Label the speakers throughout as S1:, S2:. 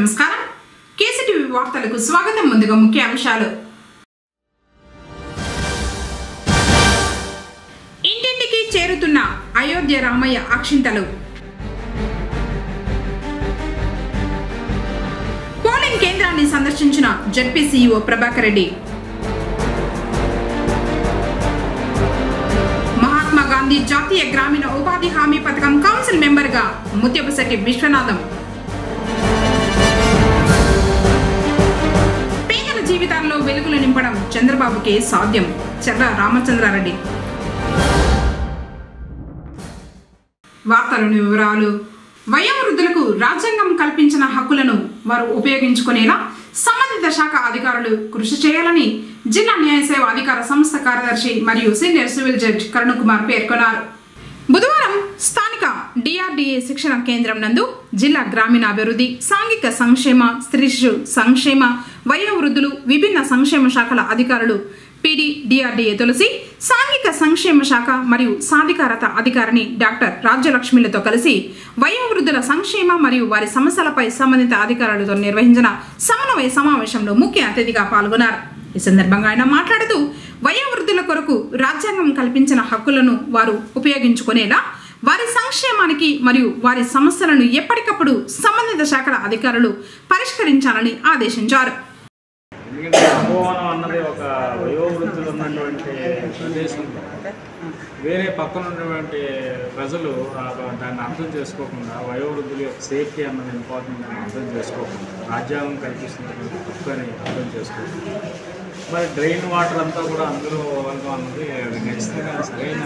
S1: నమస్కారం. కేసీటీవీ వార్తలకు స్వాగతం. ముందుగా ముఖ్య అంశాలు. ఇంటింటికి చేరుతున్న అయోధ్య రామయ్య అక్షింతలు. పోలింగ్ కేంద్రాన్ని సందర్శించిన జెడ్పీ సీఈఓ ప్రభాకర్ రెడ్డి. మహాత్మా గాంధీ జాతీయ గ్రామీణ ఉపాధి హామీ పథకం కౌన్సిల్ మెంబర్గా ముత్యపుశెట్టి విశ్వనాథం. పేదల జీవితాల్లో వెలుగులు నింపడం చంద్రబాబుకే సాధ్యం. చర్ల రామచంద్రారెడ్డి. వార్తలోని వివరాలు. వయోవృద్ధులకు రాజ్యాంగం కల్పించిన హక్కులను వారు ఉపయోగించుకునేలా సంబంధిత శాఖ అధికారులు కృషి చేయాలని జిల్లా న్యాయ సేవ అధికార సంస్థ కార్యదర్శి మరియు senior civil judge Karun Kumar పేర్కొన్నారు. బుధవారం స్థానిక డిఆర్డీఏ శిక్షణ కేంద్రం నందు జిల్లా గ్రామీణాభివృద్ధి, సాంఘిక సంక్షేమ, స్త్రీ సంక్షేమ, వయోవృద్ధులు, విభిన్న సంక్షేమ శాఖల అధికారులు, పీడీ డిఆర్డీఏ తులసి, సాంఘిక సంక్షేమ శాఖ మరియు సాధికారత అధికారిని డాక్టర్ రాజ్యలక్ష్మిలతో కలిసి వయోవృద్ధుల సంక్షేమ మరియు వారి సమస్యలపై సంబంధిత అధికారులతో నిర్వహించిన సమన్వయ సమావేశంలో ముఖ్య అతిథిగా పాల్గొన్నారు. ఈ సందర్భంగా ఆయన మాట్లాడుతూ వయోవృద్ధుల కొరకు రాజ్యాంగం కల్పించిన హక్కులను వారు ఉపయోగించుకునేలా వారి సంక్షేమానికి మరియు వారి సమస్యలను ఎప్పటికప్పుడు సంబంధిత శాఖల అధికారులు పరిష్కరించాలని ఆదేశించారు.
S2: అపోవనం అన్నది ఒక వయోవృద్ధులు ఉన్నటువంటి ప్రదేశం. వేరే పక్కన ఉన్నటువంటి ప్రజలు దాన్ని అర్థం చేసుకోకుండా వయోవృద్ధుల యొక్క సేఫ్టీ అన్నది ఇంపార్టెంట్ అని అర్థం చేసుకోకుండా, రాజ్యాంగం కల్పిస్తున్నటువంటి హక్కు అని అర్థం చేసుకోకుండా మరి డ్రైన్ వాటర్ అంతా కూడా అందులో వాళ్ళం అన్నది ఖచ్చితంగా సరైన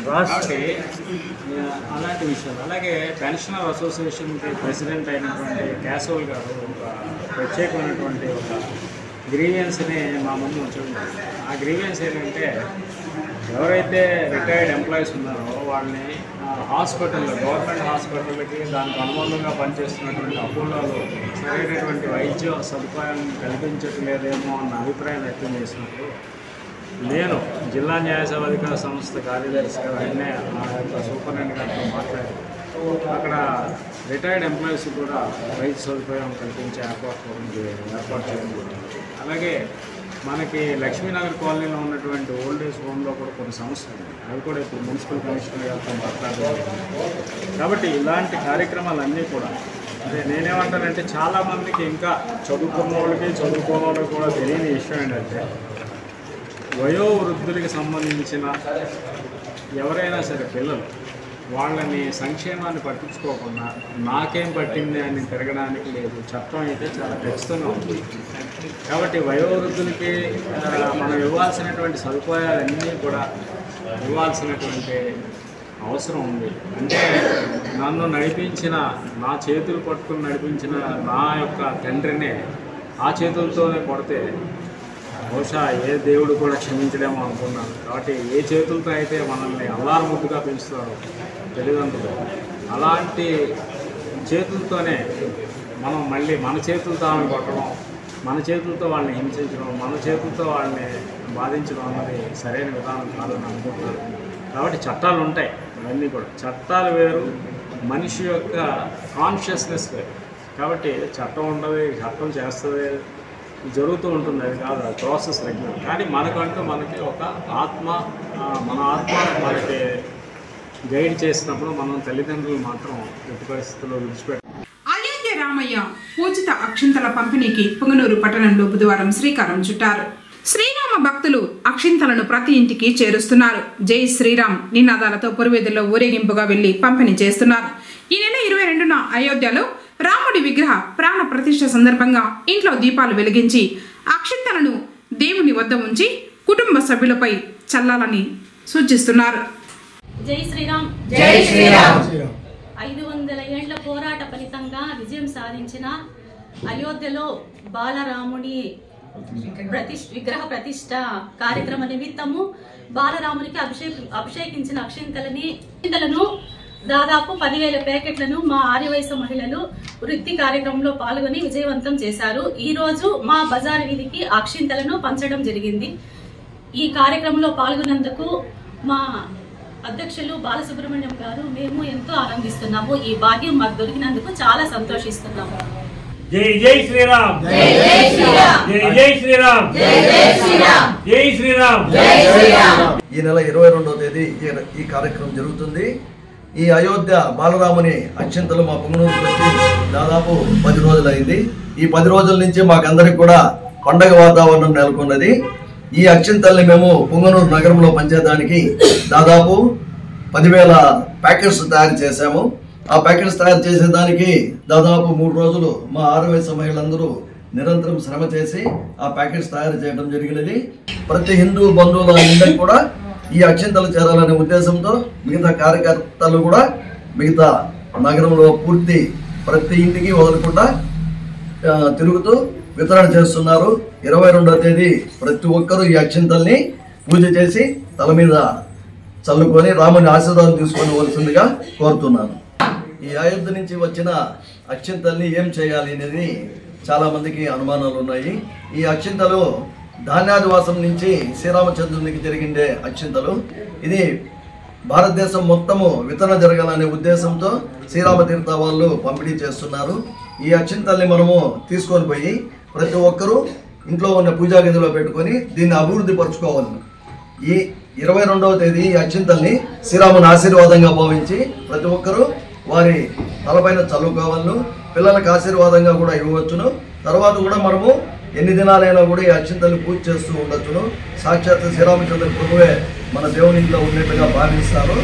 S2: కాబట్టి అలాంటి విషయాలు. అలాగే పెన్షనర్ అసోసియేషన్కి ప్రెసిడెంట్ అయినటువంటి కేశవుల్ గారు ఒక ప్రత్యేకమైనటువంటి ఒక గ్రీవియన్స్ని మా ముందు ఉంచడం. ఆ గ్రీవియన్స్ ఏంటంటే ఎవరైతే రిటైర్డ్ ఎంప్లాయీస్ ఉన్నారో వాళ్ళని హాస్పిటల్లో, గవర్నమెంట్ హాస్పిటల్కి దానికి అనుబంధంగా పనిచేస్తున్నటువంటి అపోలోలో సరైనటువంటి వైద్య సదుపాయం కల్పించట్లేదేమో అన్న అభిప్రాయం వ్యక్తం చేసినప్పుడు నేను జిల్లా న్యాయసేవ అధికార సంస్థ కార్యదర్శిగా వెంటనే ఆ యొక్క సూపరింటెండెంట్ గారితో మాట్లాడి అక్కడ రిటైర్డ్ ఎంప్లాయీస్ కూడా వైద్య సదుపాయం కల్పించే ఏర్పాటు చేయడం. అలాగే మనకి లక్ష్మీనగర్ కాలనీలో ఉన్నటువంటి ఓల్డ్ ఏజ్ హోమ్లో కూడా కొన్ని సమస్యలు ఉన్నాయి. అవి కూడా ఇప్పుడు మున్సిపల్ కమిషనర్ గారితో మాట్లాడాలి. కాబట్టి ఇలాంటి కార్యక్రమాలన్నీ కూడా అంటే నేనేమంటానంటే చాలామందికి ఇంకా చదువుకున్న వాళ్ళకి చదువుకోని వాళ్ళకి కూడా తెలియని విషయం ఏంటంటే వయోవృద్ధులకి సంబంధించిన ఎవరైనా సరే పిల్లలు వాళ్ళని సంక్షేమాన్ని పట్టించుకోకుండా నాకేం పట్టింది అని తిరగడానికి లేదు. చట్టం అయితే చాలా ఖచ్చితంగా ఉంది. కాబట్టి వయోవృద్ధులకి మనం ఇవ్వాల్సినటువంటి సదుపాయాలన్నీ కూడా ఇవ్వాల్సినటువంటి అవసరం ఉంది. అంటే నన్ను నడిపించిన, నా చేతులు పట్టుకుని నడిపించిన నా యొక్క తండ్రినే ఆ చేతులతోనే కొడితే బహుశా ఏ దేవుడు కూడా క్షమించడేమో అనుకున్నాను. కాబట్టి ఏ చేతులతో అయితే మనల్ని అల్లారు ముద్దుగా పెంచుతారో తల్లిదండ్రులు, అలాంటి చేతులతోనే మనం మళ్ళీ మన చేతులతో ఆమె కొట్టడం, మన చేతులతో వాళ్ళని హింసించడం, మన చేతులతో వాళ్ళని బాధించడం అన్నది సరైన విధానం కాదని అనుకుంటున్నాను. కాబట్టి చట్టాలు ఉంటాయి, అవన్నీ కూడా చట్టాలు వేరు, మనిషి యొక్క కాన్షియస్నెస్ వేరు. కాబట్టి చట్టం ఉండదు, చట్టం చేస్తుంది, జరుగుతూ ఉంటుంది. అది కాదు, ప్రాసెస్ రెగ్యులర్. కానీ మనకంటూ మనకి ఒక ఆత్మ, మన ఆత్మ మనకి గైడ్ చేసినప్పుడు మనం తల్లిదండ్రులు మాత్రం ఎట్టి పరిస్థితుల్లో విడిచిపెట్టాలి.
S1: అయోధ్య రామయ్య పూజిత అక్షింతల పంపిణీకి పుంగనూరు పట్టణంలో బుధవారం శ్రీకారం చుట్టారు. శ్రీరామ భక్తులు అక్షింతలను ప్రతి ఇంటికి చేరుస్తున్నారు. జై శ్రీరామ్ నినాదాలతో పురవీధుల్లో ఊరేగింపుగా వెళ్లి పంపిణీ చేస్తున్నారు. ఈ నెల 22న అయోధ్యలో రాముడి విగ్రహ ప్రాణ ప్రతిష్ఠ సందర్భంగా ఇంట్లో దీపాలు వెలిగించి అక్షింతలను దేవుని వద్ద ఉంచి కుటుంబ సభ్యులపై చల్లాలని సూచిస్తున్నారు.
S3: జై శ్రీరామ్.
S4: జై శ్రీరామ్.
S3: 500 ఏళ్ల పోరాట ఫలితంగా విజయం సాధించిన అయోధ్యలో బాలరాముడి విగ్రహ ప్రతిష్ఠ కార్యక్రమ నిమిత్తము బాలరామునికి అభిషేకించిన అక్షింతలను దాదాపు 10,000 ప్యాకెట్లను మా ఆర్యవైశ్య మహిళలు వృత్తి కార్యక్రమంలో పాల్గొని విజయవంతం చేశారు. ఈ రోజు మా బజార్ వీధికి అక్షింతలను పంచడం జరిగింది. ఈ కార్యక్రమంలో పాల్గొన్నందుకు మా అధ్యక్షులు బాలసుబ్రహ్మణ్యం గారు మేము ఎంతో ఆనందిస్తున్నాము. ఈ భాగ్యం మాకు దొరికినందుకు చాలా సంతోషిస్తున్నాము.
S4: జై జై శ్రీరామ్, జై జై శ్రీరామ్, జై జై శ్రీరామ్, జై జై శ్రీరామ్, జై శ్రీరామ్, జై శ్రీరామ్.
S5: ఈ నెల 22వ తేదీ ఈ కార్యక్రమం జరుగుతుంది. ఈ అయోధ్య బాలరాముని అక్షింతలు మా పుంగనూరుకు వచ్చి దాదాపు 10 రోజులైంది. ఈ 10 రోజుల నుంచి మాకందరికి కూడా పండగ వాతావరణం నెలకొన్నది. ఈ అక్షింతల్ని మేము పుంగనూరు నగరంలో పంచేదానికి దాదాపు 10,000 ప్యాకెట్స్ తయారు చేశాము. ఆ ప్యాకెట్స్ తయారు చేసేదానికి దాదాపు 3 రోజులు మా ఆర్యవైశ్య మహిళలందరూ నిరంతరం శ్రమ చేసి ఆ ప్యాకెట్స్ తయారు చేయడం జరిగినది. ప్రతి హిందూ బంధువుల ఇంటికి కూడా ఈ అక్షింతలు చేరాలనే ఉద్దేశంతో మిగతా కార్యకర్తలు కూడా మిగతా నగరంలో పూర్తి ప్రతి ఇంటికి వదలకుండా తిరుగుతూ వితరణ చేస్తున్నారు. 22వ తేదీ ప్రతి ఒక్కరూ ఈ అక్షింతల్ని పూజ చేసి తల మీద చల్లుకొని రాముని ఆశీర్వాదం తీసుకోవలసిందిగా కోరుతున్నాను. ఈ అయోధ్య నుంచి వచ్చిన అక్షింతల్ని ఏం చేయాలి అనేది చాలా మందికి అనుమానాలు ఉన్నాయి. ఈ అక్షింతలు ధాన్యాదివాసం నుంచి శ్రీరామచంద్రునికి జరిగిండే అక్షింతలు. ఇది భారతదేశం మొత్తము వితరణ జరగాలనే ఉద్దేశంతో శ్రీరామ తీర్థ వాళ్ళు పంపిణీ చేస్తున్నారు. ఈ అక్షింతల్ని మనము తీసుకొని పోయి ప్రతి ఒక్కరూ ఇంట్లో ఉన్న పూజా గదిలో పెట్టుకొని దీన్ని అభివృద్ధి పరచుకోవాలి. ఈ 22వ తేదీ ఈ అక్షింతల్ని శ్రీరాముని ఆశీర్వాదంగా భావించి ప్రతి ఒక్కరూ వారి తలపైన చల్లుకోవాలను. పిల్లలకు ఆశీర్వాదంగా కూడా ఇవ్వవచ్చును. తర్వాత కూడా మనము ఎన్ని దినాలైనా కూడా ఈ అక్షింతల్ని పూజ చేస్తూ ఉండొచ్చును. సాక్షాత్ శ్రీరామచంద్ర ప్రభువే మన దేవుని ఇంట్లో ఉన్నట్టుగా భావిస్తారు.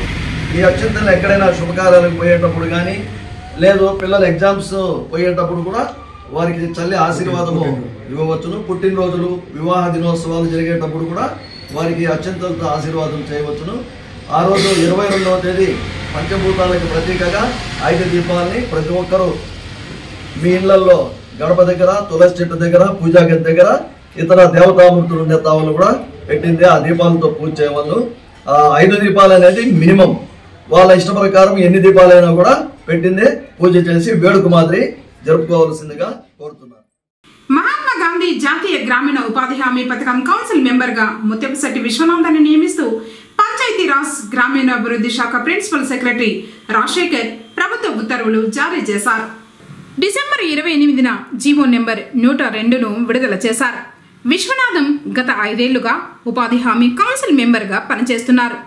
S5: ఈ అక్షింతల్ని ఎక్కడైనా శుభకార్యాలకు పోయేటప్పుడు కానీ లేదు పిల్లల ఎగ్జామ్స్ పోయేటప్పుడు కూడా వారికి చల్లి ఆశీర్వాదము ఇవ్వవచ్చును. పుట్టినరోజులు వివాహ దినోత్సవాలు జరిగేటప్పుడు కూడా వారికి అక్షింతలతో ఆశీర్వాదం చేయవచ్చును. ఆ రోజు 22వ తేదీ పంచభూతాలకు ప్రతీకగా 5 దీపాలని ప్రతి ఒక్కరూ మీ ఇళ్లలో గడప దగ్గర, తులసి చెట్టు దగ్గర, పూజా గది దగ్గర, ఇతర దేవతామూర్తులు ఉండే తావులు కూడా పెట్టింది. ఆ దీపాలతో పూజ చేయవలను. ఆ 5 దీపాలు అనేది మినిమం. వాళ్ళ ఇష్ట ప్రకారం ఎన్ని దీపాలైనా కూడా పెట్టిందే పూజ చేసి వేడుక మాదిరి జరుపుకోవాల్సిందిగా కోరుతున్నారు.
S1: మహాత్మా గాంధీ జాతీయ గ్రామీణ ఉపాధి హామీ పథకం కౌన్సిల్ మెంబర్ గా ముత్యపుశెట్టి విశ్వనాథాన్ని నియమిస్తూ పంచాయతీరాజ్ గ్రామీణాభివృద్ధి శాఖ ప్రిన్సిపల్ సెక్రటరీ రాజశేఖర్ ప్రభుత్వ ఉత్తర్వులు జారీ చేశారు. డిసెంబర్ 28న జీవో నెంబర్ 102ను విడుదల చేశారు. విశ్వనాథం గత 5 ఏళ్లుగా ఉపాధి హామీ కౌన్సిల్ మెంబర్గా పనిచేస్తున్నారు.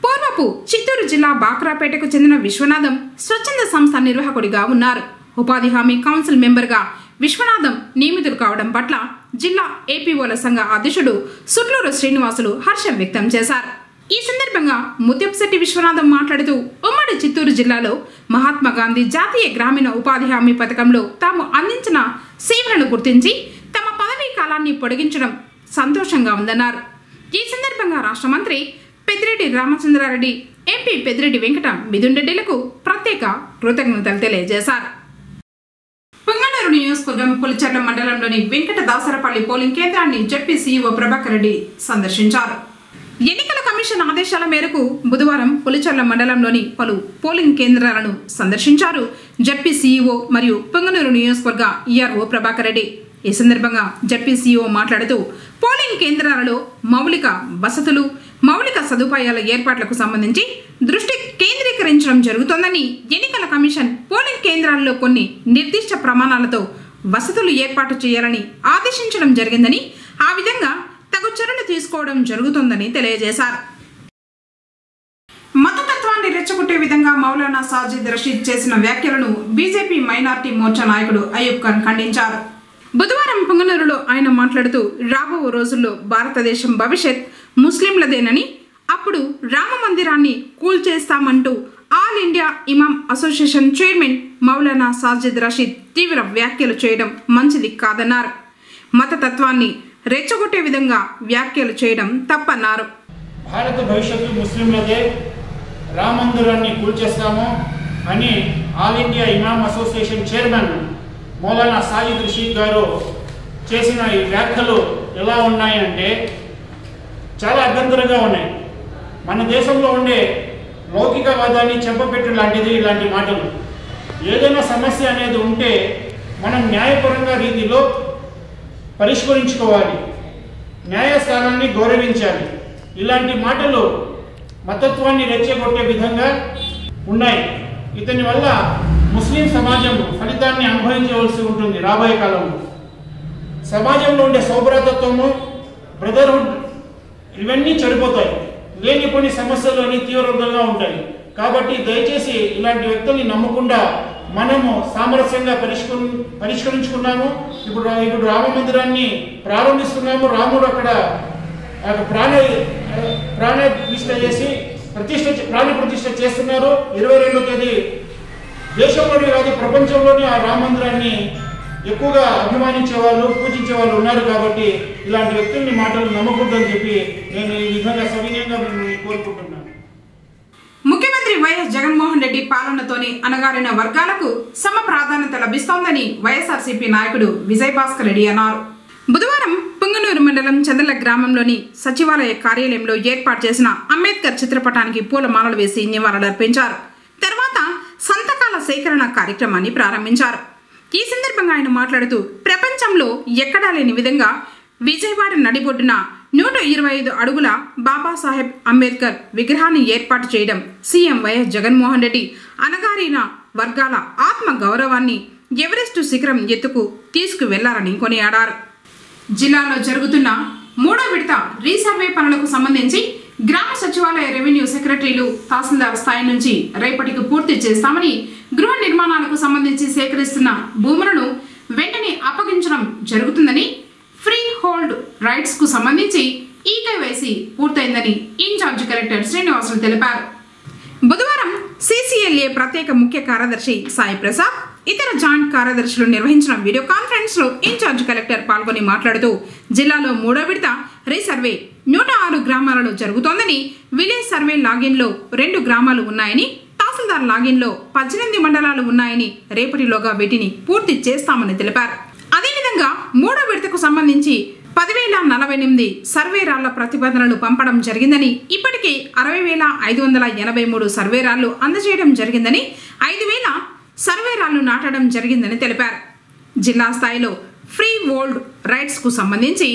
S1: పూర్వపు చిత్తూరు జిల్లా బాక్రాపేటకు చెందిన విశ్వనాథం స్వచ్ఛంద సంస్థ నిర్వాహకుడిగా ఉన్నారు. ఉపాధి హామీ కౌన్సిల్ మెంబర్గా విశ్వనాథం నియమితులు కావడం పట్ల జిల్లా ఏపీఓల సంఘ అధ్యక్షుడు సుట్లూరు శ్రీనివాసులు హర్షం వ్యక్తం చేశారు. ఈ సందర్భంగా ముత్యపుశెట్టి విశ్వనాథం మాట్లాడుతూ ఉమ్మడి చిత్తూరు జిల్లాలో మహాత్మా గాంధీ జాతీయ గ్రామీణ ఉపాధి హామీ పథకంలో తాము అందించిన సేవలను గుర్తించి తమ పదవీ కాలాన్ని పొడిగించడం సంతోషంగా ఉందన్నారు. ఈ సందర్భంగా రాష్ట్ర మంత్రి పెద్దిరెడ్డి రామచంద్రారెడ్డి, ఎంపీ పెద్దిరెడ్డి వెంకట మిథున్రెడ్డిలకు ప్రత్యేక కృతజ్ఞతలు తెలియజేశారు. పుంగనూరు నియోజకవర్గం పులిచెర్ల మండలంలోని వెంకట దాసరపల్లి పోలింగ్ కేంద్రాన్ని జడ్పీ సీఈఓ ప్రభాకర్ రెడ్డి సందర్శించారు. ఎన్నికల కమిషన్ ఆదేశాల మేరకు బుధవారం పులిచెర్ల మండలంలోని పలు పోలింగ్ కేంద్రాలను సందర్శించారు జడ్పీ సీఈఓ మరియు పుంగనూరు నియోజకవర్గ ఈఆర్ఓ ప్రభాకర్ రెడ్డి. ఈ సందర్భంగా జడ్పీ సీఈఓ మాట్లాడుతూ పోలింగ్ కేంద్రాలలో మౌలిక వసతులు, మౌలిక సదుపాయాల ఏర్పాట్లకు సంబంధించి దృష్టి కేంద్రీకరించడం జరుగుతోందని, ఎన్నికల కమిషన్ పోలింగ్ కేంద్రాల్లో కొన్ని నిర్దిష్ట ప్రమాణాలతో వసతులు ఏర్పాటు చేయాలని ఆదేశించడం జరిగిందని, ఆ విధంగా తగు చర్యలు తీసుకోవడం జరుగుతోందని తెలియజేశారు. మతతత్వాన్ని రెచ్చగొట్టే విధంగా మౌలానా సాజిద్ రషీద్ చేసిన వ్యాఖ్యలను బీజేపీ మైనార్టీ మోర్చా నాయకుడు అయూబ్ ఖాన్ ఖండించారు. బుధవారం పుంగనూరులో ఆయన మాట్లాడుతూ రాబో రోజుల్లో భారతదేశం భవిష్యత్ ముస్లింలదేనని, అప్పుడు రామ మందిరాన్ని కూల్చేస్తామంటూ ఆల్ ఇండియా ఇమాం అసోసియేషన్ చైర్మన్ మౌలానా సాజిద్ రషీద్ తీవ్ర వ్యాఖ్యలు చేయడం మంచిది కాదన్నారు. మతతత్వాన్ని రెచ్చగొట్టే విధంగా వ్యాఖ్యలు చేయడం తప్పన్నారు.
S6: భారత భవిష్యత్తు ముస్లింలదే, రామ మందిరాన్ని కూల్చేస్తాము అని ఆల్ ఇండియా ఇమాం అసోసియేషన్ చైర్మన్ మౌలానా సాజిద్ రషీద్ గారు చేసిన ఈ వ్యాఖ్యలు ఎలా ఉన్నాయంటే చాలా అభ్యంతరంగా ఉన్నాయి. మన దేశంలో ఉండే లౌకికవాదాన్ని చెంపపెట్టు లాంటిది ఇలాంటి మాటలు. ఏదైనా సమస్య అనేది ఉంటే మనం న్యాయపరంగా రీతిలో పరిష్కరించుకోవాలి, న్యాయస్థానాన్ని గౌరవించాలి. ఇలాంటి మాటలు మతత్వాన్ని రెచ్చగొట్టే విధంగా ఉన్నాయి. ఇతని వల్ల ముస్లిం సమాజం ఫలితాన్ని అనుభవించవలసి ఉంటుంది రాబోయే కాలంలో. సమాజంలో ఉండే సౌభ్రాతత్వము, బ్రదర్హుడ్ ఇవన్నీ చెడిపోతాయి. లేని కొన్ని సమస్యలు అన్ని తీవ్రంగా ఉంటాయి. కాబట్టి దయచేసి ఇలాంటి వ్యక్తుల్ని నమ్మకుండా మనము సామరస్యంగా పరిష్కరించుకున్నాము. ఇప్పుడు రామ మందిరాన్ని ప్రారంభిస్తున్నాము. రాముడు అక్కడ ప్రాణ ప్రతిష్ఠ చేస్తున్నారు. 22వ తేదీ దేశంలోనే కాదు ప్రపంచంలోనే ఆ రామ మందిరాన్ని ఎక్కువగా అభిమానించే వాళ్ళు, పూజించే వాళ్ళు ఉన్నారు. కాబట్టి ఇలాంటి వ్యక్తుల్ని మాటలు నమ్మకూడదని చెప్పి నేను ఈ విధంగా సవినయంగా కోరుకుంటున్నాను.
S1: ముఖ్యమంత్రి వైఎస్ జగన్మోహన్ రెడ్డి పాలనతోనే అణగారిన వర్గాలకు సమ ప్రాధాన్యత లభిస్తోందని వైఎస్ఆర్సీపీ నాయకుడు విజయ్ భాస్కర్ రెడ్డి అన్నారు. బుధవారం పుంగనూరు మండలం చందల గ్రామంలోని సచివాలయ కార్యాలయంలో ఏర్పాటు చేసిన అంబేద్కర్ చిత్రపటానికి పూలమాలలు వేసి నివాళులర్పించారు. తర్వాత సంతకాల సేకరణ కార్యక్రమాన్ని ప్రారంభించారు. ఈ సందర్భంగా ఆయన మాట్లాడుతూ ప్రపంచంలో ఎక్కడా లేని విధంగా విజయవాడ నడిబొడ్డున 125 అడుగుల బాబాసాహెబ్ అంబేద్కర్ విగ్రహాన్ని ఏర్పాటు చేయడం సీఎం వైఎస్ జగన్మోహన్ రెడ్డి అణగారిన వర్గాల ఆత్మ గౌరవాన్ని ఎవరెస్టు శిఖరం ఎత్తుకు తీసుకువెళ్లారని కొనియాడారు. జిల్లాలో జరుగుతున్న 3వ విడత రీసర్వే పనులకు సంబంధించి గ్రామ సచివాలయ రెవెన్యూ సెక్రటరీలు తహసీల్దార్ స్థాయి నుంచి రేపటికి పూర్తి చేస్తామని, గృహ నిర్మాణాలకు సంబంధించి సేకరిస్తున్న భూములను వెంటనే అప్పగించడం జరుగుతుందని, ఫ్రీ హోల్డ్ రైట్స్ కు సంబంధించి ఈకేవైసీ పూర్తయిందని ఇన్ఛార్జ్ కలెక్టర్ శ్రీనివాసులు తెలిపారు. బుధవారం సిసిఎల్ఏ ప్రత్యేక ముఖ్య కార్యదర్శి సాయి ప్రసాద్, ఇతర జాయింట్ కార్యదర్శులు నిర్వహించిన వీడియో కాన్ఫరెన్స్ లో ఇన్ఛార్జ్ కలెక్టర్ పాల్గొని మాట్లాడుతూ జిల్లాలో 3వ విడత రీసర్వే 106 గ్రామాలలో జరుగుతోందని, విలేజ్ సర్వే లాగిన్ లో 2 గ్రామాలు ఉన్నాయని, తహసీల్దార్ లాగిన్ లో 18 మండలాలు ఉన్నాయని, రేపటిలోగా వీటిని పూర్తి చేస్తామని తెలిపారు. అదేవిధంగా 3వ విడతకు సంబంధించి 10,048 సర్వే రాళ్ల ప్రతిపాదనలు పంపడం జరిగిందని, ఇప్పటికే 60,583 సర్వే రాళ్లు అందజేయడం జరిగిందని, 5,000 సర్వే రాళ్లు నాటడం జరిగిందని తెలిపారు. జిల్లా స్థాయిలో ఫ్రీ హోల్డ్ రైట్స్ కు సంబంధించి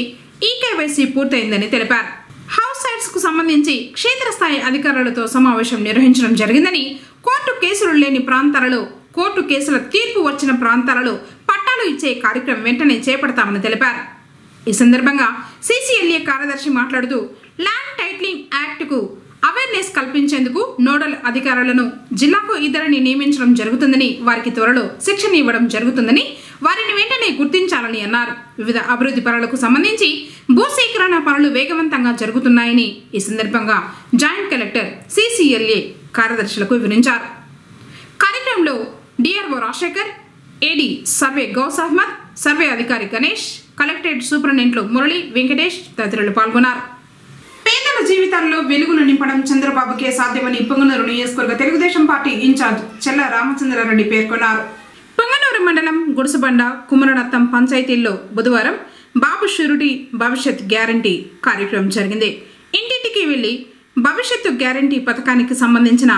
S1: ఈకేవైసీ పూర్తయిందని తెలిపారు. హౌస్ సైట్స్ కు సంబంధించి క్షేత్రస్థాయి అధికారులతో సమావేశం నిర్వహించడం జరిగిందని, కోర్టు కేసులు లేని ప్రాంతాలలో, కోర్టు కేసుల తీర్పు వచ్చిన ప్రాంతాలలో పట్టాలు ఇచ్చే కార్యక్రమం వెంటనే చేపడతామని తెలిపారు. ఈ సందర్భంగా సిసిఎల్ఏ కార్యదర్శి మాట్లాడుతూ ల్యాండ్ టైటిలింగ్ యాక్ట్ కు అవేర్నెస్ కల్పించేందుకు నోడల్ అధికారులను జిల్లాకు 2 నియమించడం జరుగుతుందని, వారికి త్వరలో శిక్షణ ఇవ్వడం జరుగుతుందని, వారిని వెంటనే గుర్తించాలని అన్నారు. వివిధ అభివృద్ధి పనులకు సంబంధించి భూసేకరణ పనులు వేగవంతంగా జరుగుతున్నాయని ఈ సందర్భంగా జాయింట్ కలెక్టర్ సిసిఎల్ఏ కార్యదర్శులకు వివరించారు. కార్యక్రమంలో DRO Rajasekhar, AD survey Ghouse Ahmed, survey అధికారి గణేష్, కలెక్టరేట్ సూపరింటెండెంట్లు మురళి, వెంకటేష్ తదితరులు పాల్గొన్నారు. పేదల జీవితాల్లో వెలుగులు నింపడం చంద్రబాబుకే సాధ్యమని పొంగనూరు నియోజకవర్గ తెలుగుదేశం పార్టీ ఇన్ఛార్జ్ చెల్ల రామచంద్రారెడ్డి పేర్కొన్నారు. పొంగనూరు మండలం గుడిసబండ, కుమరనత్తం పంచాయతీల్లో బుధవారం బాబు షూరిటీ భవిష్యత్ గ్యారంటీ కార్యక్రమం జరిగింది. ఇంటింటికి వెళ్లి భవిష్యత్తు గ్యారంటీ పథకానికి సంబంధించిన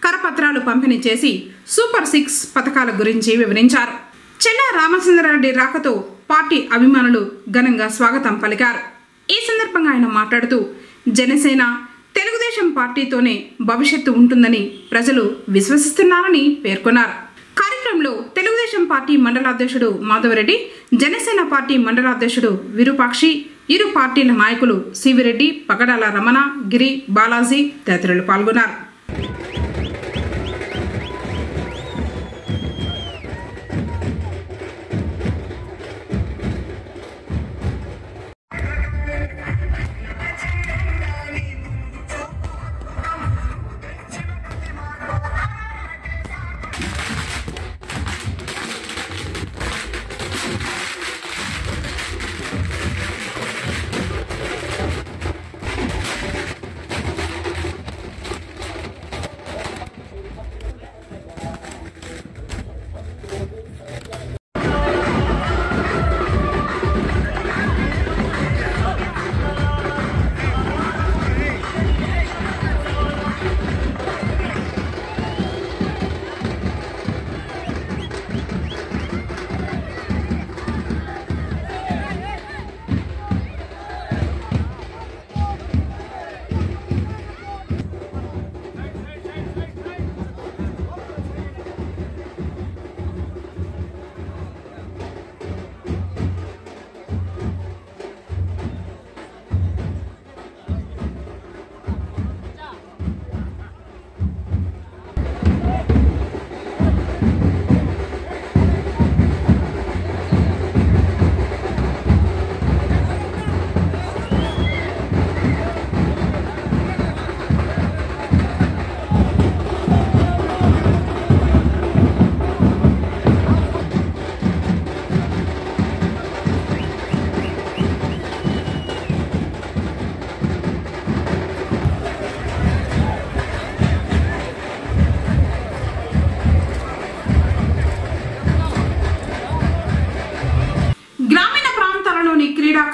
S1: కరపత్రాలు పంపిణీ చేసి సూపర్ 6 పథకాల గురించి వివరించారు. చెల్ల రామచంద్రారెడ్డి రాకతో పార్టీ అభిమానులు ఘనంగా స్వాగతం పలికారు. ఈ సందర్భంగా ఆయన మాట్లాడుతూ జనసేన, తెలుగుదేశం పార్టీతోనే భవిష్యత్తు ఉంటుందని ప్రజలు విశ్వసిస్తున్నారని పేర్కొన్నారు. కార్యక్రమంలో తెలుగుదేశం పార్టీ మండలాధ్యక్షుడు మాధవరెడ్డి, జనసేన పార్టీ మండలాధ్యక్షుడు విరూపాక్షి, ఇరు పార్టీల నాయకులు సివిరెడ్డి, పగడాల రమణ, గిరి, బాలాజీ తదితరులు పాల్గొన్నారు.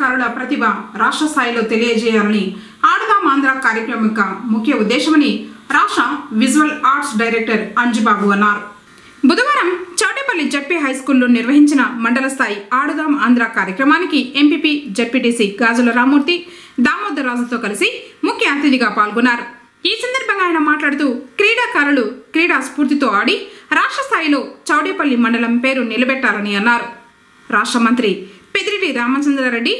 S1: క్రీడాకారుల ప్రతిభ రాష్ట్ర స్థాయిలో తెలియజేయాలని ఆడుదాం ఆంధ్ర కార్యక్రమం యొక్క ముఖ్య ఉద్దేశమని రాష్ట్ర విజువల్ ఆర్ట్స్ డైరెక్టర్ అంజుబాబు అన్నారు. బుధవారం చౌటేపల్లి జడ్పీ హైస్కూల్లో నిర్వహించిన మండల స్థాయి ఆడుదాం ఆంధ్ర కార్యక్రమానికి ఎంపీపీ జడ్పీటీసీ గాజుల రామూర్తి దామోదర్ రాజుతో కలిసి ముఖ్య అతిథిగా పాల్గొన్నారు. ఈ సందర్భంగా ఆయన మాట్లాడుతూ క్రీడాకారులు క్రీడా స్ఫూర్తితో ఆడి రాష్ట్ర స్థాయిలో చౌడేపల్లి మండలం పేరు నిలబెట్టాలని అన్నారు. రాష్ట్ర మంత్రి పెద్దిరెడ్డి రామచంద్రారెడ్డి,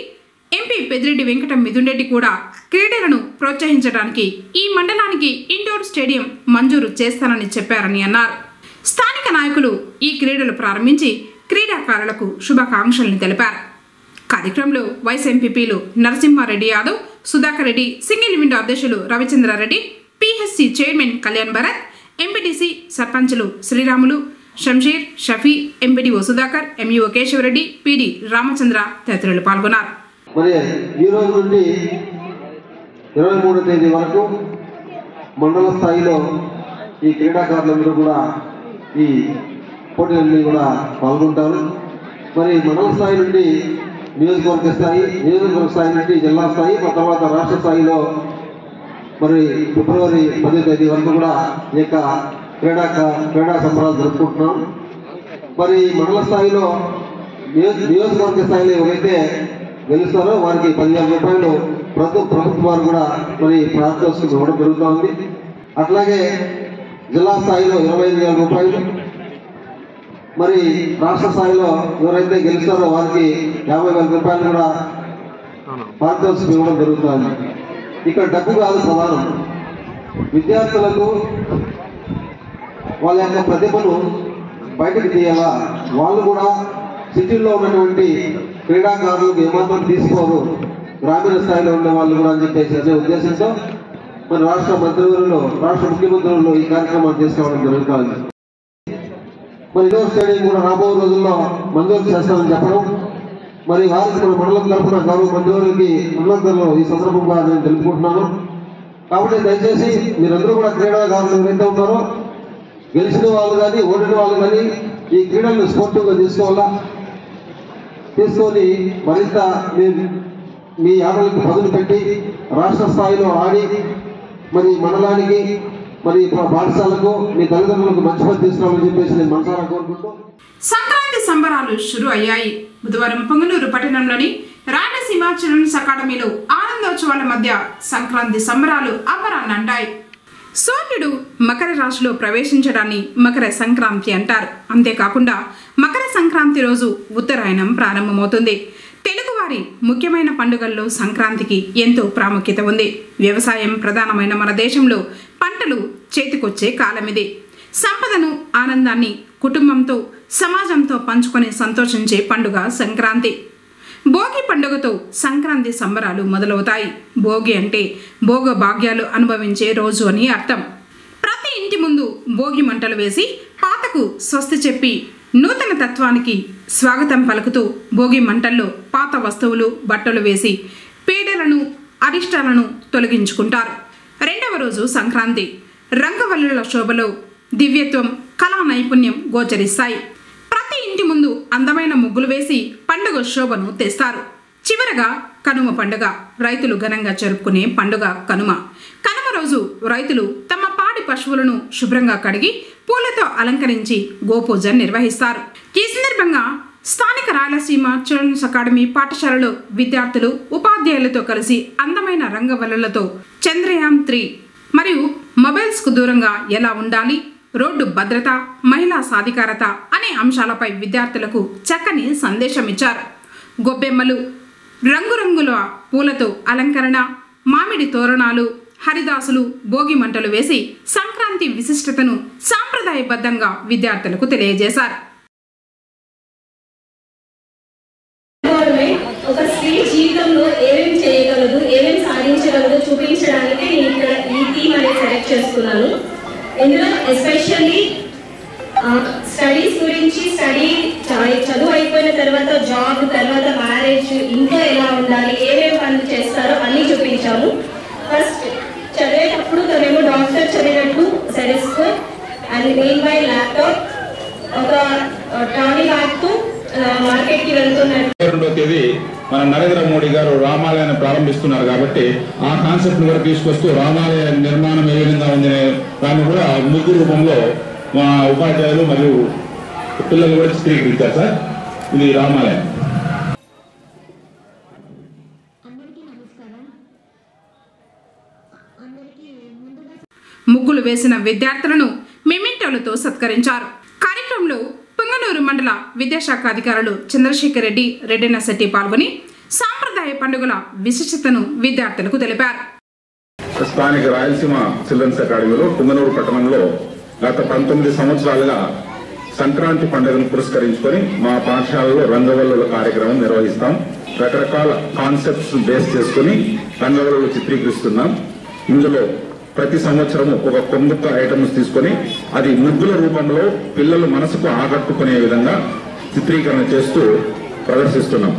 S1: ఎంపీ పెద్దిరెడ్డి వెంకట మిథున్ రెడ్డి కూడా క్రీడలను ప్రోత్సహించడానికి ఈ మండలానికి ఇండోర్ స్టేడియం మంజూరు చేస్తానని చెప్పారని అన్నారు. స్థానిక నాయకులు ఈ క్రీడలు ప్రారంభించి క్రీడాకారులకు శుభాకాంక్షలను తెలిపారు. కార్యక్రమంలో వైస్ ఎంపీపీలు నరసింహారెడ్డి యాదవ్, సుధాకర్ రెడ్డి, సింగిల్ విండో అధ్యక్షులు Ravichandrareddy, PHC chairman Kalyan Bharat, MPTC సర్పంచులు Sriramulu, Shamsheer, Shafi, MPDO Sudhakar, MEO Keshavareddy, PD Ramachandra తదితరులు పాల్గొన్నారు.
S7: మరి ఈ రోజు నుండి 23వ తేదీ వరకు మండల స్థాయిలో ఈ క్రీడాకారులందరూ కూడా ఈ పోటీలన్నీ కూడా పాల్గొంటారు. మరి మండల స్థాయి నుండి నియోజకవర్గ స్థాయి నుండి జిల్లా స్థాయి, తర్వాత రాష్ట్ర స్థాయిలో మరి ఫిబ్రవరి 10వ తేదీ వరకు కూడా ఈ యొక్క క్రీడా సంబరాలు జరుపుకుంటున్నాం. మరి మండల స్థాయిలో నియోజకవర్గ స్థాయిలో ఎవరైతే గెలుస్తారో వారికి 10,000 రూపాయలు ప్రభుత్వం వారు కూడా మరి ప్రాప్తోత్సవం ఇవ్వడం జరుగుతోంది. అట్లాగే జిల్లా స్థాయిలో 25,000 రూపాయలు, మరి రాష్ట్ర స్థాయిలో ఎవరైతే గెలుస్తారో వారికి 50,000 రూపాయలు కూడా పారితోషికం ఇవ్వడం జరుగుతుంది. ఇక్కడ డబ్బు కాదు ప్రధానం, విద్యార్థులకు వాళ్ళ యొక్క ప్రతిభను బయటకు తీయాలా, వాళ్ళు కూడా సిటీల్లో ఉన్నటువంటి క్రీడాకారులకు ఏమాత్రం తీసుకోరు, గ్రామీణ స్థాయిలో ఉండే వాళ్ళు కూడా అని చెప్పేసి అనే ఉద్దేశంతో మరి రాష్ట్ర ముఖ్యమంత్రులు ఈ కార్యక్రమాన్ని తీసుకోవడం జరుగుతుంది. మరి ఇండోర్ స్టేడియం కూడా రాబో రోజుల్లో మంజూరు చేస్తామని చెప్పడం, మరి వారికి మన మండలం తరఫున గౌరవ మంత్రులకి మండలంలో ఈ సందర్భంగా నేను తెలుపుకుంటున్నాను. కాబట్టి దయచేసి మీరందరూ కూడా క్రీడాకారులు ఎవరైతే ఉన్నారో గెలిచిన వాళ్ళు కానీ ఓడిన వాళ్ళు కానీ ఈ క్రీడలను స్పోర్టివ్గా తీసుకొని మరింత మీ ఆటలకు పదులు పెట్టి రాష్ట్ర స్థాయిలో ఆడి మరి మండలానికి మరి పాఠశాలకు మీ తల్లిదండ్రులకు మంచి పని తీసుకురావాలని చెప్పేసి నేను మనసారా కోరుకుంటూ
S1: సంక్రాంతి సంబరాలు షురు అయ్యాయి. బుధవారం పొంగనూరు పట్టణంలోని రాయలసీమ చిల్డ్రన్స్ అకాడమీలో ఆనందోత్సవాల మధ్య సంక్రాంతి సంబరాలు అపరాన్నంటాయి. సూర్యుడు మకర రాశిలో ప్రవేశించడాన్ని మకర సంక్రాంతి అంటారు. అంతేకాకుండా మకర సంక్రాంతి రోజు ఉత్తరాయణం ప్రారంభమవుతుంది. తెలుగువారి ముఖ్యమైన పండుగల్లో సంక్రాంతికి ఎంతో ప్రాముఖ్యత ఉంది. వ్యవసాయం ప్రధానమైన మన దేశంలో పంటలు చేతికొచ్చే కాలమిది. సంపదను, ఆనందాన్ని కుటుంబంతో, సమాజంతో పంచుకొని సంతోషించే పండుగ సంక్రాంతి. భోగి పండుగతో సంక్రాంతి సంబరాలు మొదలవుతాయి. భోగి అంటే భోగ భాగ్యాలు అనుభవించే రోజు అని అర్థం. ప్రతి ఇంటి ముందు భోగి మంటలు వేసి పాతకు స్వస్తి చెప్పి నూతన తత్వానికి స్వాగతం పలుకుతూ భోగి మంటల్లో పాత వస్తువులు, బట్టలు వేసి పీడలను, అరిష్టాలను తొలగించుకుంటారు. రెండవ రోజు సంక్రాంతి. రంగవల్లుల శోభలో దివ్యత్వం, కళా నైపుణ్యం గోచరిస్తాయి. ప్రతి ఇంటి ముందు అందమైన ముగ్గులు వేసి పండుగ శోభను తెస్తారు. చివరగా కనుమ పండుగ. రైతులు ఘనంగా జరుపుకునే పండుగ కనుమ. కనుమ రోజు రైతులు తమ పాడి పశువులను శుభ్రంగా కడిగి పూలతో అలంకరించి గోపూజ నిర్వహిస్తారు. ఈ సందర్భంగా స్థానిక రాయలసీమ చిల్డ్రన్స్ అకాడమీ పాఠశాలలో విద్యార్థులు ఉపాధ్యాయులతో కలిసి అందమైన రంగవల్లులతో చంద్రయాన్ 3 మరియు మొబైల్స్కు దూరంగా ఎలా ఉండాలి, రోడ్డు భద్రత, మహిళా సాధికారత అనే అంశాలపై విద్యార్థులకు చక్కని సందేశం ఇచ్చారు. గొబ్బెమ్మలు, రంగురంగుల పూలతో అలంకరణ, మామిడి తోరణాలు, హరిదాసులు, భోగి మంటలు వేసి సంక్రాంతి విశిష్టతను సాంప్రదాయబద్ధంగా విద్యార్థులకు తెలియజేశారు.
S8: ఒక స్త్రీ జీవితంలో ఏమేమి చేయగలదు, ఏమేమి సాధించగలదు చూపించడానికి నేను ఇక్కడ ఈ థీమ్ అనేది సెలెక్ట్ చేసుకున్నాను. ఇందులో ఎస్పెషల్లీ స్టడీస్ గురించి, చదువు అయిపోయిన తర్వాత జాబ్, తర్వాత మ్యారేజ్, ఇంట్లో ఎలా ఉండాలి, ఏమేమి పనులు చేస్తారో అన్నీ చూపించాము. ఫస్ట్ చదివేటప్పుడు తనేమో డాక్టర్ చదివినట్టు సెడెస్కోప్ అండ్ మెయిన్ బై ల్యాప్టాప్ ఒక ట్రాలీ బ్యాగ్తో మార్కెట్కి వెళ్తున్నట్టు.
S9: 2వ తేదీ మన నరేంద్ర మోడీ గారు రామాలయాన్ని ప్రారంభిస్తున్నారు కాబట్టి ఆ కాన్సెప్ట్ కూడా తీసుకొస్తూ రామాలయ నిర్మాణం ఏ విధంగా ఉంది దాన్ని కూడా ముగ్గు రూపంలో మా ఉపాధ్యాయులు మరియు పిల్లలు కూడా చిత్రీకరించారు సార్. ఇది రామాలయం.
S1: ముగ్గులు వేసిన విద్యార్థులను మెమెంటోలతో సత్కరించారు. కార్యక్రమంలో పుంగనూరు మండల విద్యాశాఖ అధికారులు చంద్రశేఖర్ రెడ్డి, రెడ్డినశెట్టి పాల్గొని సాంప్రదాయ పండుగల విశిష్టతను విద్యార్థులకు తెలిపారు.
S9: స్థానిక రాయలసీమ చిల్డ్రన్స్ అకాడమీలో పుంగనూరు పట్టణంలో గత 19 సంవత్సరాలుగా సంక్రాంతి పండుగను పురస్కరించుకొని మా పాఠశాలలో రంగవల్లుల కార్యక్రమం నిర్వహిస్తాం. రకరకాల కాన్సెప్ట్స్ బేస్ చేసుకుని రంగవల్లులు చిత్రీకరిస్తున్నాం. ఇందులో ప్రతి సంవత్సరము ఒక కొత్త ఐటమ్స్ తీసుకొని అది ముగ్గుల రూపంలో పిల్లల మనసుకు ఆకట్టుకునే విధంగా చిత్రీకరణ చేస్తూ ప్రదర్శిస్తున్నాం.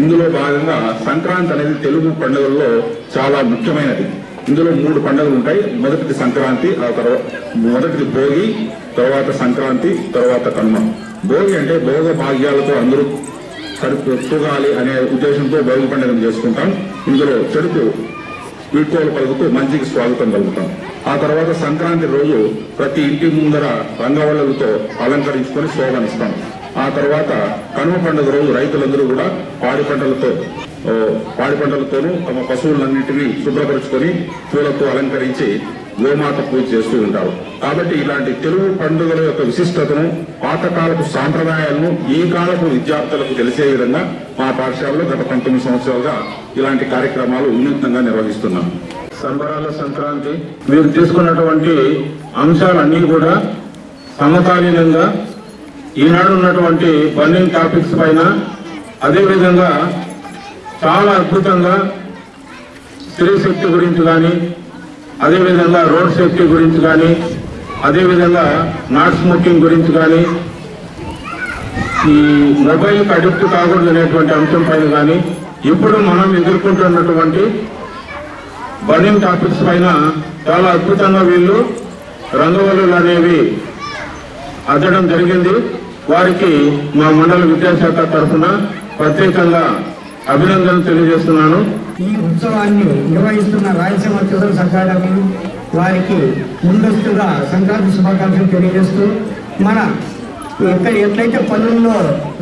S9: ఇందులో భాగంగా సంక్రాంతి అనేది తెలుగు పండుగల్లో చాలా ముఖ్యమైనది. ఇందులో 3 పండుగలు ఉంటాయి. మొదటిది సంక్రాంతి, ఆ తర్వాత మొదటిది భోగి, తర్వాత సంక్రాంతి, తర్వాత కనుమ. భోగి అంటే భోగ భాగ్యాలతో అందరూ కడుపు ఎత్తుగాలి అనే ఉద్దేశంతో భోగి పండుగను చేసుకుంటాం. ఇందులో చెడుకు వీడ్కోలు పలుకుతూ మంచికి స్వాగతం పలుకుతాం. ఆ తర్వాత సంక్రాంతి రోజు ప్రతి ఇంటి ముందర రంగవల్లులతో అలంకరించుకొని శోభనిస్తాం. ఆ తర్వాత కనుమ పండుగ రోజు రైతులందరూ కూడా పాడి పంటలతోనూ తమ పశువులన్నింటినీ శుభ్రపరుచుకొని పూలతో అలంకరించి గోమాత పూజ చేస్తూ ఉంటారు. కాబట్టి ఇలాంటి తెలుగు పండుగల యొక్క విశిష్టతను, పాతకాలపు సాంప్రదాయాలను ఈ కాలపు విద్యార్థులకు తెలిసే విధంగా మా పాఠశాలలో గత 19 సంవత్సరాలుగా ఇలాంటి కార్యక్రమాలు వినూత్నంగా నిర్వహిస్తున్నాం. సంబరాల సంక్రాంతి మీరు తీసుకున్నటువంటి అంశాలన్నీ కూడా సమకాలీనంగా ఈనాడు ఉన్నటువంటి బర్నింగ్ టాపిక్స్ పైన, అదేవిధంగా చాలా అద్భుతంగా స్త్రీ శక్తి గురించి కానీ, అదేవిధంగా రోడ్ సేఫ్టీ గురించి కానీ, అదేవిధంగా నాట్ స్మోకింగ్ గురించి కానీ, ఈ మొబైల్కి అడిక్ట్ కాకూడదు అనేటువంటి అంశం పైన కానీ, ఇప్పుడు మనం ఎదుర్కొంటున్నటువంటి బర్నింగ్ టాపిక్స్ పైన చాలా అద్భుతంగా వీళ్ళు రంగవల్లులు అనేవి అద్దడం జరిగింది. వారికి మా మండల విద్యాశాఖ తరఫున ప్రత్యేకంగా అభినందనలు తెలియజేస్తున్నాను.
S10: ఈ ఉత్సవాన్ని నిర్వహిస్తున్న రాయలసీమ చిల్డ్రన్స్ అకాడమీ వారికి ముందస్తుగా సంక్రాంతి శుభాకాంక్షలు తెలియజేస్తూ, మన ఎట్లయితే పనుల్లో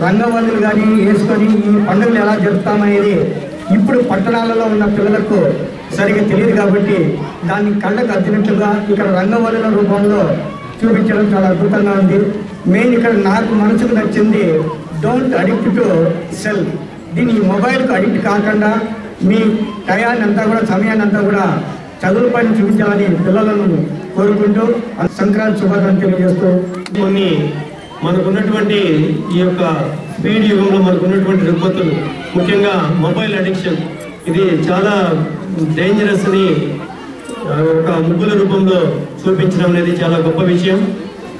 S10: రంగవల్లులు కానీ వేసుకొని ఈ పండుగలు ఎలా జరుపుతామనేది ఇప్పుడు పట్టణాలలో ఉన్న పిల్లలకు సరిగ్గా తెలియదు కాబట్టి దాన్ని కళ్ళకు అద్దినట్లుగా ఇక్కడ రంగవల్లుల రూపంలో చూపించడం చాలా అద్భుతంగా ఉంది. మెయిన్ ఇక్కడ నాకు మనసుకు నచ్చింది డోంట్ అడిక్ట్ టు సెల్. దీన్ని మొబైల్కు అడిక్ట్ కాకుండా మీ టయాన్ని అంతా కూడా, సమయాన్ని అంతా కూడా చదువు పైన చూపించాలని పిల్లలను కోరుకుంటూ సంక్రాంతి శుభాకాంక్షలు తెలియజేస్తూ,
S11: కొన్ని మనకున్నటువంటి ఈ యొక్క స్పీడ్ యుగంలో మనకున్నటువంటి రుగ్మతులు, ముఖ్యంగా మొబైల్ అడిక్షన్, ఇది చాలా డేంజరస్ అని ఒక ముగ్గుల రూపంలో చూపించడం అనేది చాలా గొప్ప విషయం.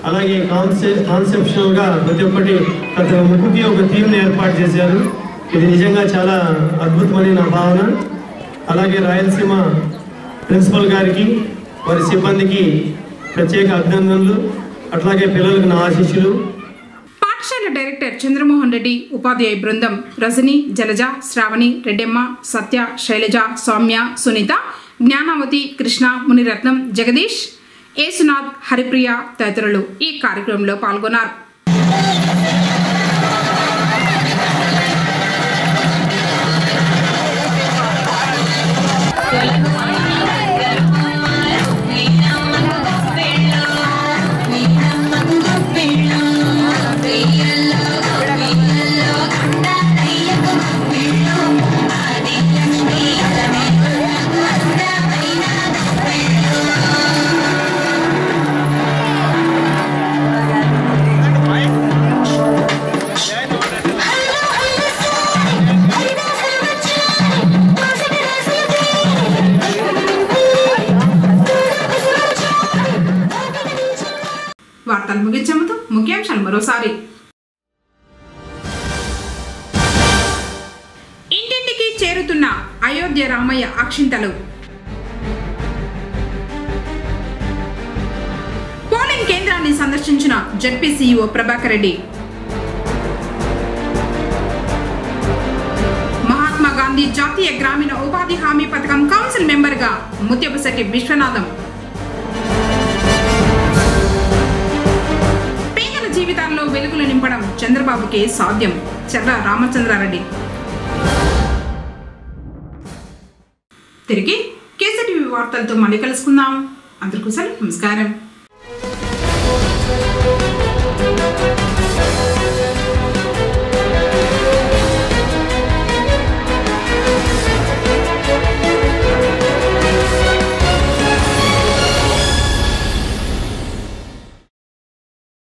S11: అలాగే కాన్సెప్షనల్గా ప్రతి ముగ్గుకి ఒక థీమ్ని ఏర్పాటు చేశారు. ఇది నిజంగా చాలా అద్భుతమని నా భావన. అలాగే రాయలసీమ ప్రిన్సిపల్ గారికి, వారి సిబ్బందికి ప్రత్యేక అభినందనలు. అట్లాగే పిల్లలకు నా ఆశీస్సులు.
S1: పాఠశాల డైరెక్టర్ చంద్రమోహన్ రెడ్డి, ఉపాధ్యాయ బృందం రజని, జలజ, శ్రావణి, రెడ్డెమ్మ, సత్య, శైలజ, సౌమ్య, సునీత, జ్ఞానావతి, కృష్ణ, మునిరత్నం, జగదీష్, ఏసునాథ్, హరిప్రియ తదితరులు ఈ కార్యక్రమంలో పాల్గొన్నారు. వార్తలు ముగించే ముందు ముఖ్యాంశాలు మరోసారి. ఇంటింటికి చేరుతున్న అయోధ్య రామయ్య అక్షింతలు. పోలింగ్ కేంద్రాన్ని సందర్శించిన జడ్పీ సీఈఓ ప్రభాకర్ రెడ్డి. అభివృద్ధి జాతీయ గ్రామీణ ఉపాధి హామీ పథకం కౌన్సిల్ మెంబర్గా ముత్యపుశెట్టి విశ్వనాథం. పేదల జీవితాల్లో వెలుగులు నింపడం చంద్రబాబుకే సాధ్యం. చర్ల రామచంద్రారెడ్డి. తిరిగి కేసీటీవీ వార్తలతో మళ్ళీ కలుసుకుందాం. అందరికీ నమస్కారం.